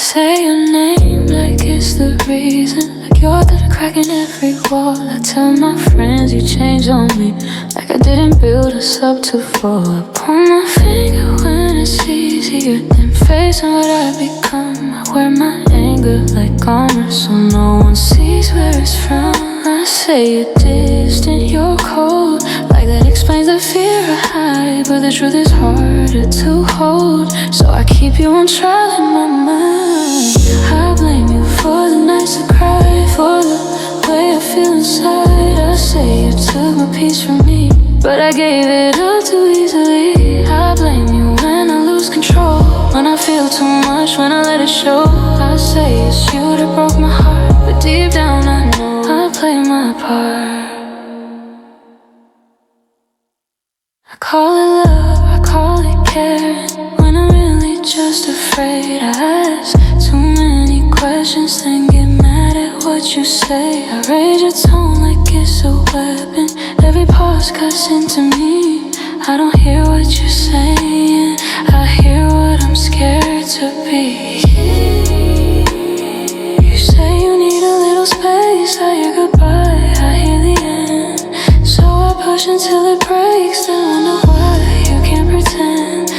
Say your name like it's the reason. Like you're the crack in every wall. I tell my friends you changed on me. Like I didn't build us up to fall. I pull my finger when it's easier than facing what I've become. I wear my anger like armor so no one sees where it's from. I say you're distant, you're cold. Like that explains the fear I hide. But the truth is harder to hold. So I keep you on trial in my mind. I blame you for the nights I cry, for the way I feel inside. I say you took my peace from me, but I gave it up too easily. I blame you when I lose control, when I feel too much, when I let it show. I say it's you that broke my heart, but deep down I know I play my part. I call it love, I call it care, when I'm really just afraid. I ask too many questions, then get mad at what you say. I raise your tone like it's a weapon. Every pause cuts into me. I don't hear what you're saying, I hear what I'm scared to be. You say you need a little space, I hear goodbye, I hear the end. So I push until it breaks, then wonder why you can't pretend.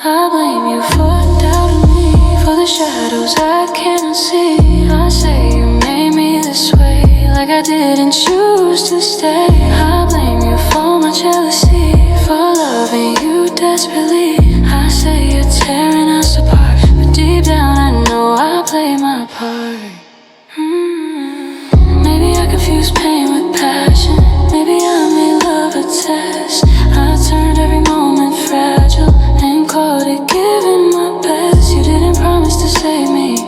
I blame you for doubting me, for the shadows I cannot see. I say you made me this way, like I didn't choose to stay. I blame you for my jealousy, for loving you desperately. I say you're tearing us apart, but deep down I know I play my part. Maybe I confuse pain with passion, maybe I made love a test. I turned every moment fragile and called it giving my best. You didn't promise to save me,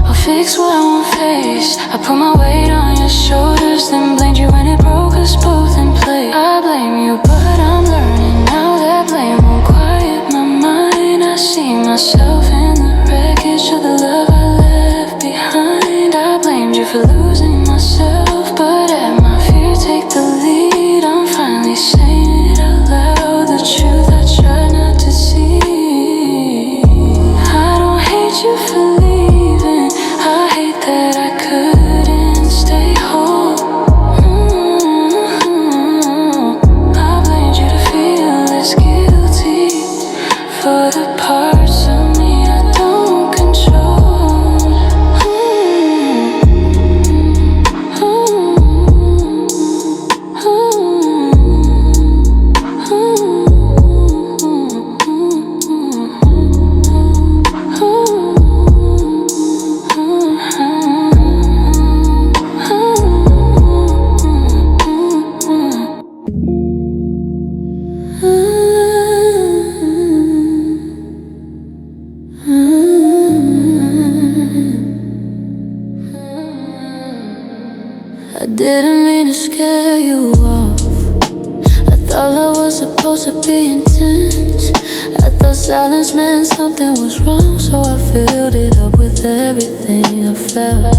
I'll fix what I won't face. I put my weight on your shoulders, then blamed you when it broke us both in play. I blame you, but I'm learning now that blame won't quiet my mind. I see myself in the wreckage of the love I left behind. I blamed you for losing myself, but at my fear take the lead. I'm finally saying it out loud, the truth I try not to see. I don't hate you for leaving, I hate that I couldn't stay home. I blamed you to feel less guilty for the parts of me I don't control. I didn't mean to scare you off. I thought I was supposed to be intense. I thought silence meant something was wrong, so I filled it up with everything I felt.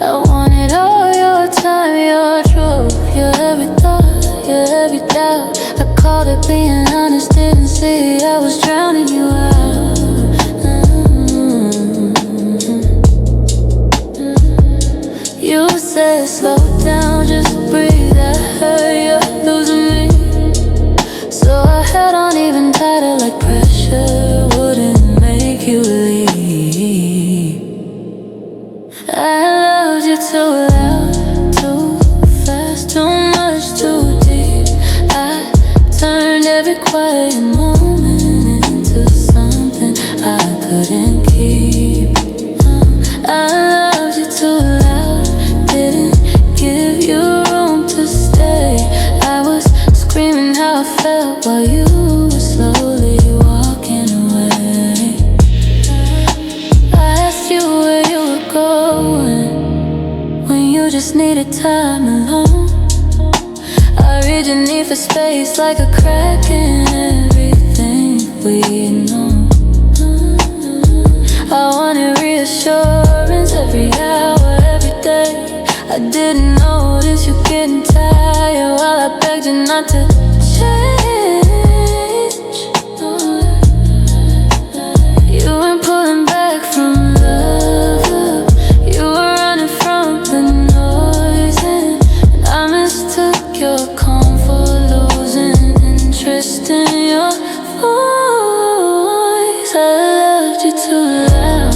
I wanted all your time, your truth, your every thought, your every doubt. I called it being honest, didn't see I was drowning you out. You said slow down, just breathe, I heard you're losing me. So I held on even tighter like pressure wouldn't make you leave. I loved you too loud, too fast, too much, too deep. I turned every quiet moment into something I couldn't keep. I loved you too loud, didn't give you room to stay. I was screaming how I felt while you were slowly walking away. I asked you where you were going, just needed time alone. I read your need for space like a crack in everything we know. I wanted reassurance every hour, every day. I didn't notice you getting tired while I begged you not to change. You weren't pulling back from love. You were running from the noise, and I mistook your calm for losing interest in your voice. I loved you too loud.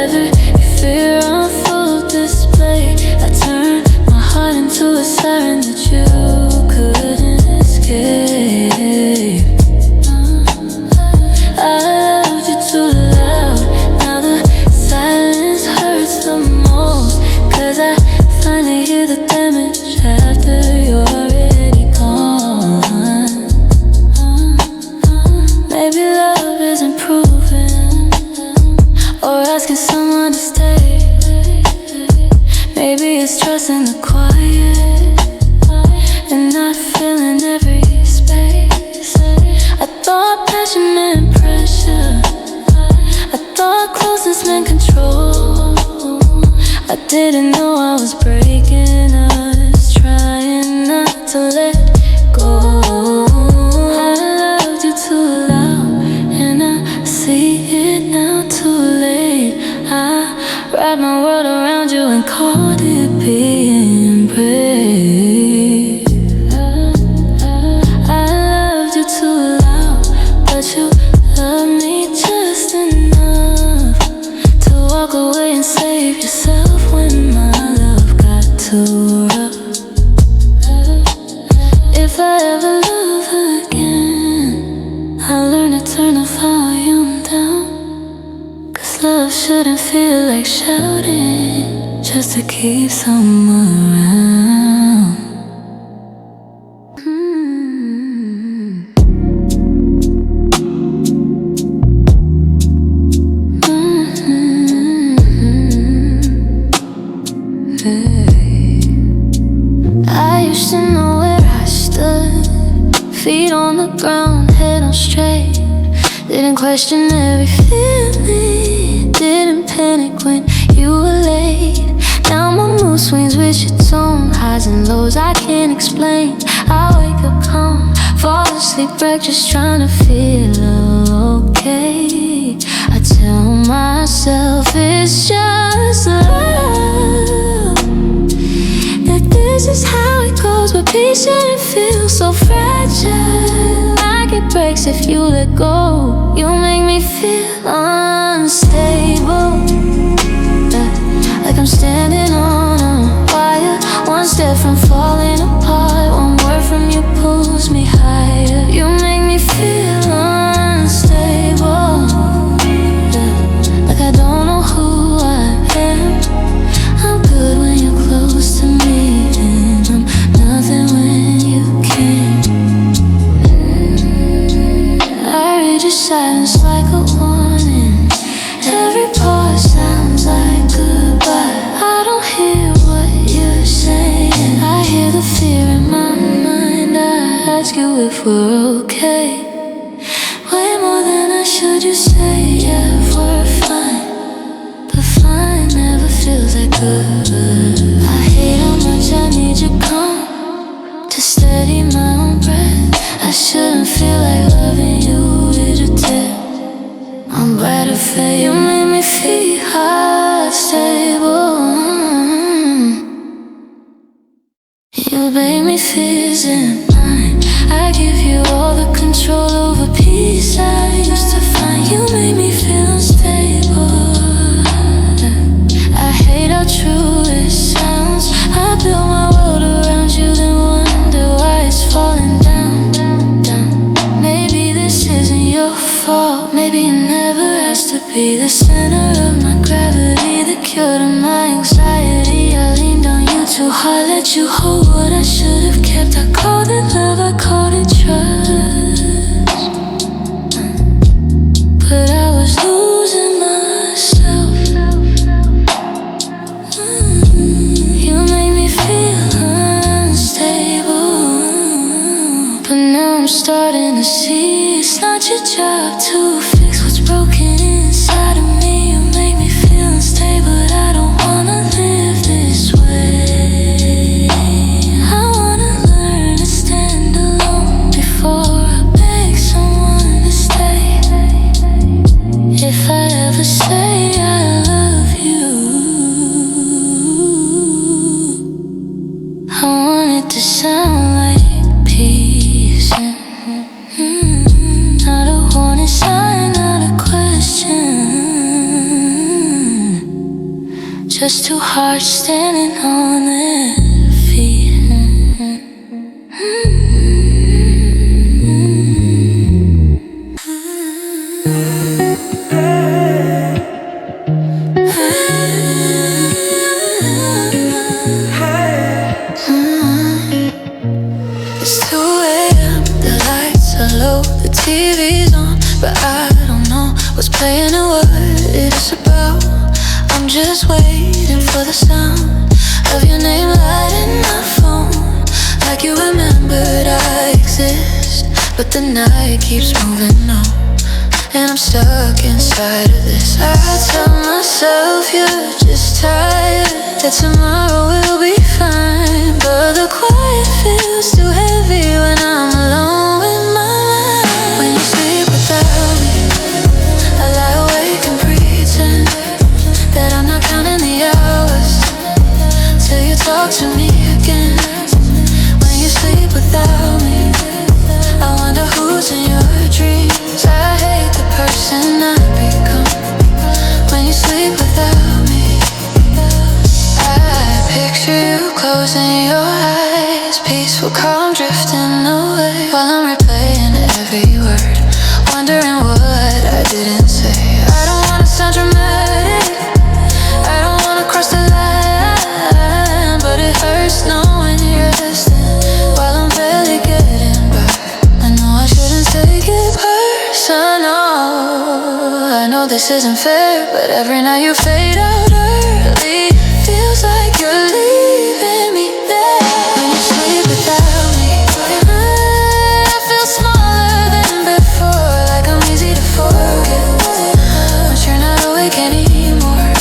Every fear on full display. I turned my heart into a siren that you couldn't escape. I loved you too loud. Now the silence hurts the most, 'cause I finally hear the damage after you're already gone. Maybe love isn't proven, or asking someone to stay. Maybe it's trusting the quiet and not feeling every space. I thought passion meant pressure. I thought closeness meant control. I didn't know I was breaking us, trying not to let go. I loved you too loud, and I see it now too late. I wrapped my world around you and called it being brave. I loved you too loud, but you loved me just enough to walk away and save yourself when my love got too rough. If I ever love again, I'll learn to turn the volume down, 'cause love shouldn't feel like shouting just to keep someone around. I used to know where I stood, feet on the ground, head on straight. Didn't question every feeling, didn't panic when you were late. Now my mood swings with your tone, highs and lows I can't explain. I wake up calm, fall asleep wrecked, just trying to feel okay. I tell myself it's just love, that this is how it goes, but peace shouldn't feel so fragile. Like it breaks if you let go. You make me feel unstable, like I'm standing on a wire. One step from falling apart, one word from you pulls me higher. You make me feel unstable, like I don't know who I am. I'm good when you're close to me, and I'm nothing when you can't. I read your silence like a warning. Every pause sounds like goodbye. I don't hear what you're saying. I hear the fear in my mind. I ask you if we're okay. Way more than I should. You say yeah, we're fine, but fine never feels like good. I hate how much I need you calm to steady my own breath. I shouldn't feel like loving you with a tip. I'm better for you, make me feel stable. You make me feel in mine. I give you all the control over peace I used to find. You make me feel unstable. I hate how true it sounds. I built my world around you, then wonder why it's falling down. Maybe this isn't your fault. Maybe it never has to be the center of my gravity, the cure to my anxiety. I leaned on you too hard, let you hold what I should have kept. I called it love, I called it trust, but I was losing myself. You made me starting to see it's not your job to fix what's broken inside of me. You make me feel unstable, but I don't wanna live this way. I wanna learn to stand alone before I beg someone to stay. If I ever say I love you, I want it to sound like peace. Not a warning sign, not a question. Just two hearts standing on their feet. It's 2 a.m., the lights are low, the TV's on, but I don't know what's playing or what it's about. I'm just waiting for the sound of your name lighting my phone, like you remembered I exist. But the night keeps moving on, and I'm stuck inside of this. I tell myself you're just tired, that tomorrow will be fine, but the quiet feels too heavy when I'm alone with my mind. When you sleep without me, I lie awake and pretend that I'm not counting the hours till you talk to me again. When you sleep without me, I wonder who's in your dreams. I hate the person I become when you sleep without me. I picture you closing your eyes, peaceful, calm, drifting away, while I'm replaying every word, wondering what I didn't say. I don't wanna sound dramatic, I don't wanna cross the line, but it hurts knowing you're resting while I'm barely getting by. I know I shouldn't take it personal, I know this isn't fair, but every night you fade out early, feels like you're leaving me there. When you sleep without me, I feel smaller than before, like I'm easy to forget, but you're not awake anymore.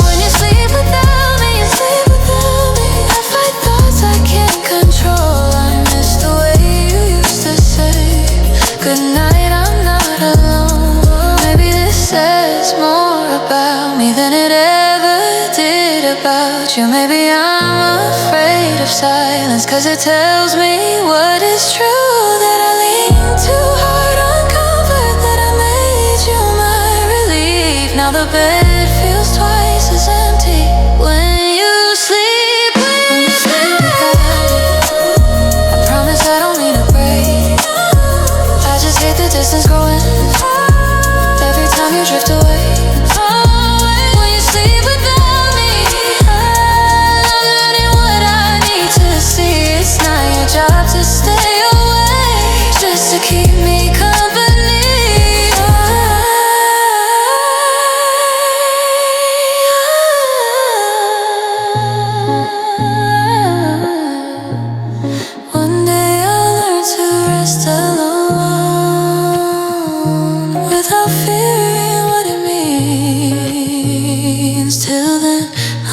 When you sleep without me, you sleep without me, I fight thoughts I can't control. I miss the way you used to say good night, I'm not alone. Maybe this says more about me than it ever did about you. Maybe I'm afraid of silence, 'cause it tells me what is true, that I lean too hard on comfort, that I made you my relief. Now the bed feels twice as empty when you sleep without me. I promise I don't mean to break, I just hate the distance growing every time you drift away. When you sleep without me, I'm learning what I need to see. It's not your job to stay away, just to keep me company. One day I'll learn to rest alone without fearing what it means. Till then,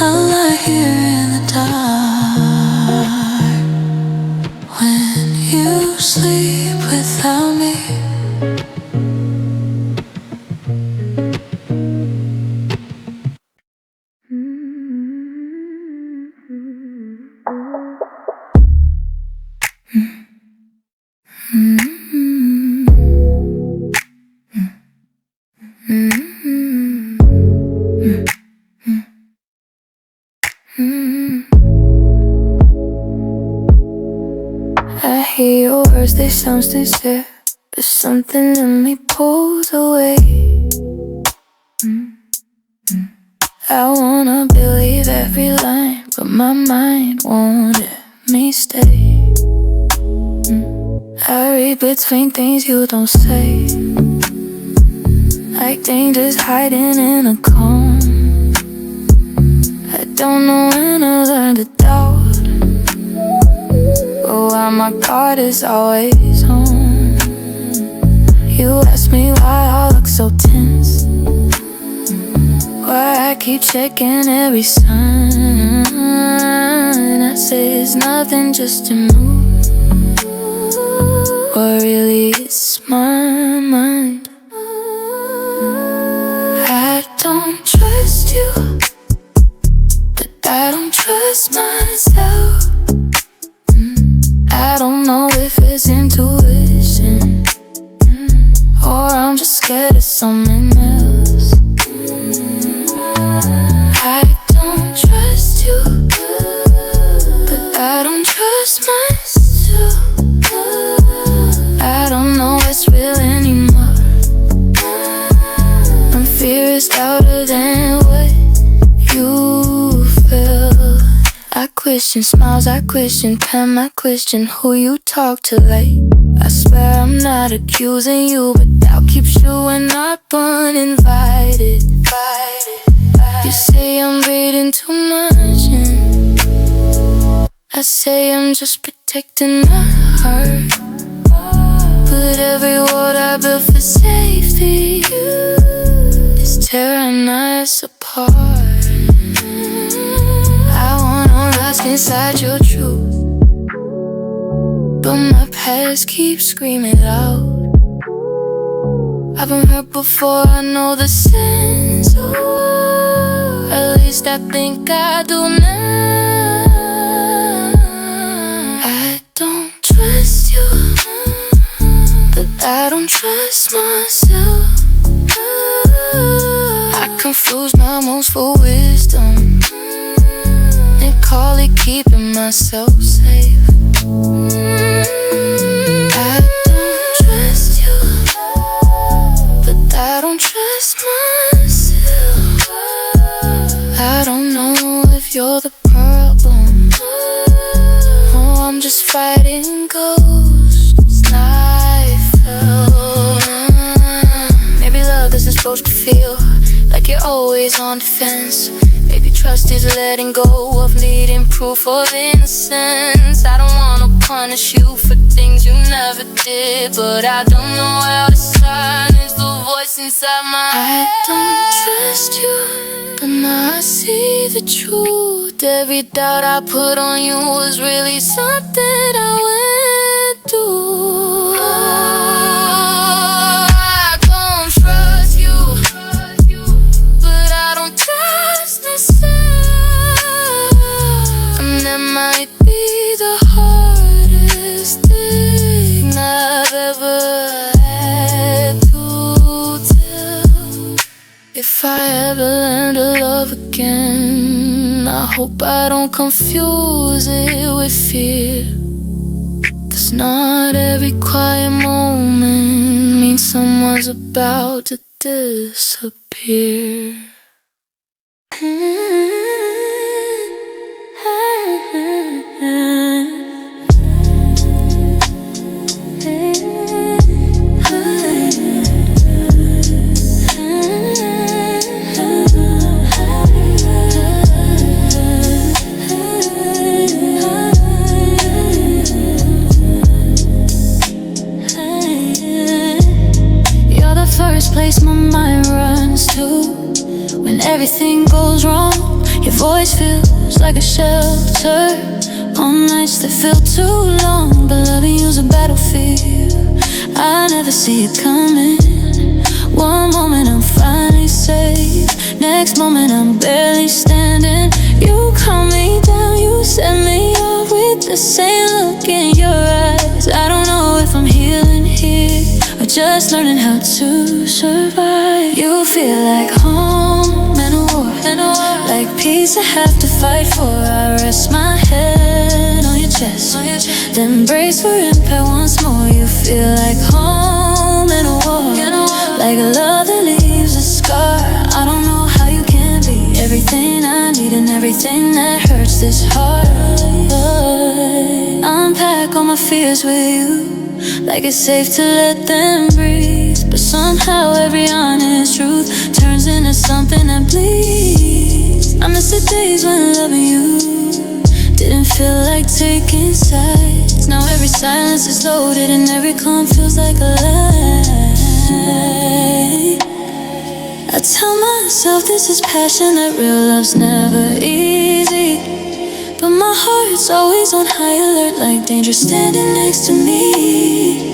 I'll lie here in the dark when you sleep without me. I hear your words, they sound sincere, but something in me pulls away. I wanna believe every line, but my mind won't let me stay. I read between things you don't say, like dangers hiding in a calm. I don't know when to learn to doubt, but while my guard is always on, You ask me why I look so tense, why I keep checking every sign. I say it's nothing, just a move, or really it's my mind. I don't trust you, but I don't trust myself. I don't know if it's intuition, or I'm just scared of something else. I don't trust you, but I don't trust myself. I don't know what's real anymore. And fear is louder than what you feel. I question smiles, I question time, I question who you talk to late. I swear I'm not accusing you, but doubt keeps showing up uninvited. You say I'm reading too much, and I say I'm just protecting my heart. But every word I built for safety is tearing us apart. I wanna rest inside your truth, but my past keeps screaming loud. I've been hurt before, I know the sense. At least I think I do now. I don't trust you, but I don't trust myself. I confuse my moves for wisdom, they call it keeping myself safe. I don't trust you, but I don't trust myself. I don't know if you're the problem, or I'm just fighting ghosts. I felt maybe love isn't supposed to feel like you're always on defense. Maybe trust is letting go of needing proof of innocence. I don't wanna punish you for things you never did, but I don't know how to silence the voice inside my head. I don't trust you, but now I see the truth. Every doubt I put on you was really something I went through. I don't trust you, but I don't trust myself. And that might be the hardest thing I've ever had to tell. If I ever learn to love again, I hope I don't confuse it with fear. 'Cause not every quiet moment means someone's about to disappear. You're the first place my mind runs to when everything goes wrong. Your voice feels like a shelter on nights that feel too long. But loving you's a battlefield, I never see it coming. One moment I'm finally safe, next moment I'm barely standing. You calm me down, you set me off with the same look in your eyes. I don't know if I'm healing here or just learning how to survive. You feel like home and a war, like peace I have to fight for. I rest my head on your chest, then brace for impact once more. You feel like home and a war, like a love that leaves a scar. I don't know how you can be everything I need and everything that hurts this hard. Unpack all my fears with you, like it's safe to let them breathe. But somehow every honest truth turns into something that bleeds. I miss the days when loving you didn't feel like taking sides. Now every silence is loaded and every calm feels like a lie. I tell myself this is passion, that real love's never easy. But my heart's always on high alert, like danger standing next to me.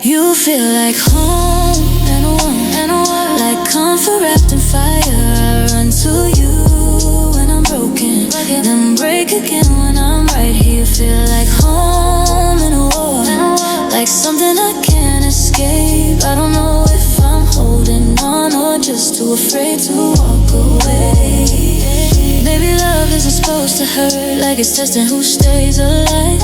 You feel like home and warm, like comfort wrapped in fire. I run to you when I'm broken, then break again when I'm right here. Feel like home and warm, like something I can't escape. I don't know if I'm holding on or just too afraid to walk away. Maybe love isn't supposed to hurt, like it's testing who stays alive.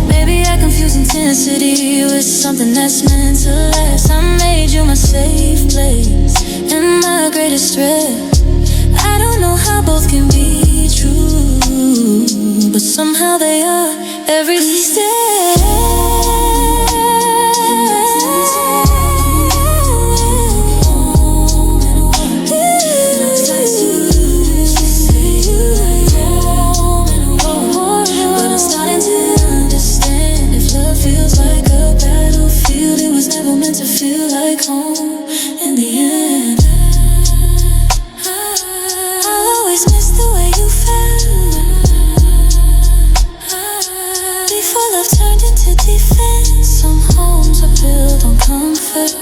Maybe I confuse intensity with something that's meant to last. I made you my safe place and my greatest threat. I don't know how both can be true, but somehow they are every step. To feel like home in the end. I'll always miss the way you felt before love turned into defense. Some homes are built on comfort,